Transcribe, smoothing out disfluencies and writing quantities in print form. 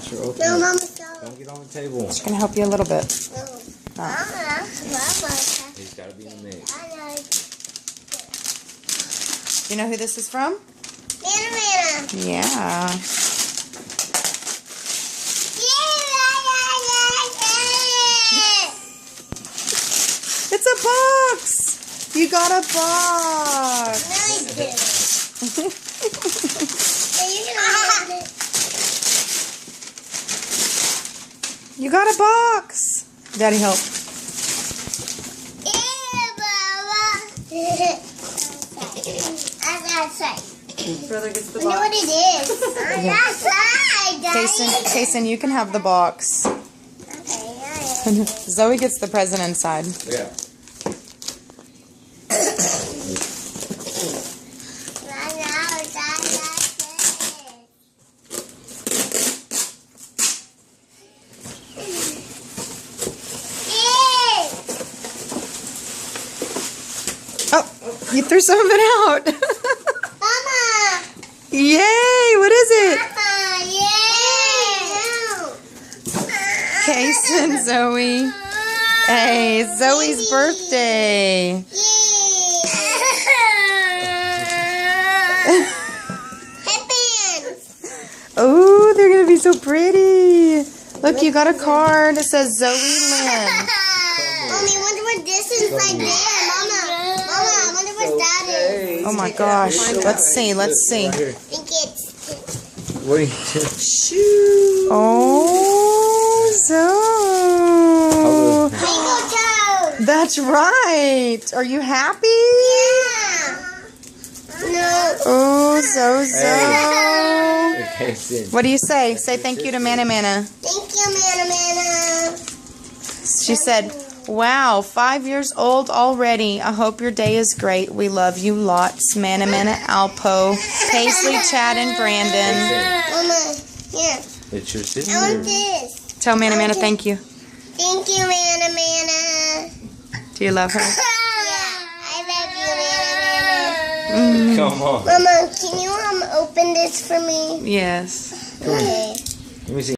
Watch her open No, it. Mama, stop. Don't get on the table. She's gonna help you a little bit. No. Oh. He's got to be in the mix. Do you know who this is from? Mana. Yeah. It's a box! You got a box! No, I didn't. You got a box! Daddy, help. Brother gets the I know what it is. On that side, guys. Kason, you can have the box. Okay, Zoe gets the present inside. Yeah. Oh, you threw some of it out. Mama! Yay! What is it? Mama! Yay! Kason, Zoe. Hey, it's Zoe's birthday. Headbands! Oh, they're gonna be so pretty. Look, you got a card that says Zoe Lynn. Mommy, wonder what this is like there. Mama, I wonder what that is. Oh my gosh. Let's see. Let's see. Right here. I think it's... What are you doing? Oh, Zoe. Twinkle Toes! That's right. Are you happy? Yeah! No. Oh, Zoe. Okay, Sid. What do you say? Say thank you to Mana Mana. Thank you, Mana. She said, wow, 5 years old already. I hope your day is great. We love you lots. Mana Alpo, Paisley, Chad, and Brandon. Mama, here. It's your I sister. want this. Tell Mana thank you. Thank you, Mana. Do you love her? Yeah, I love you, Mana. Come on. Mama, can you open this for me? Yes. Okay. Let me see.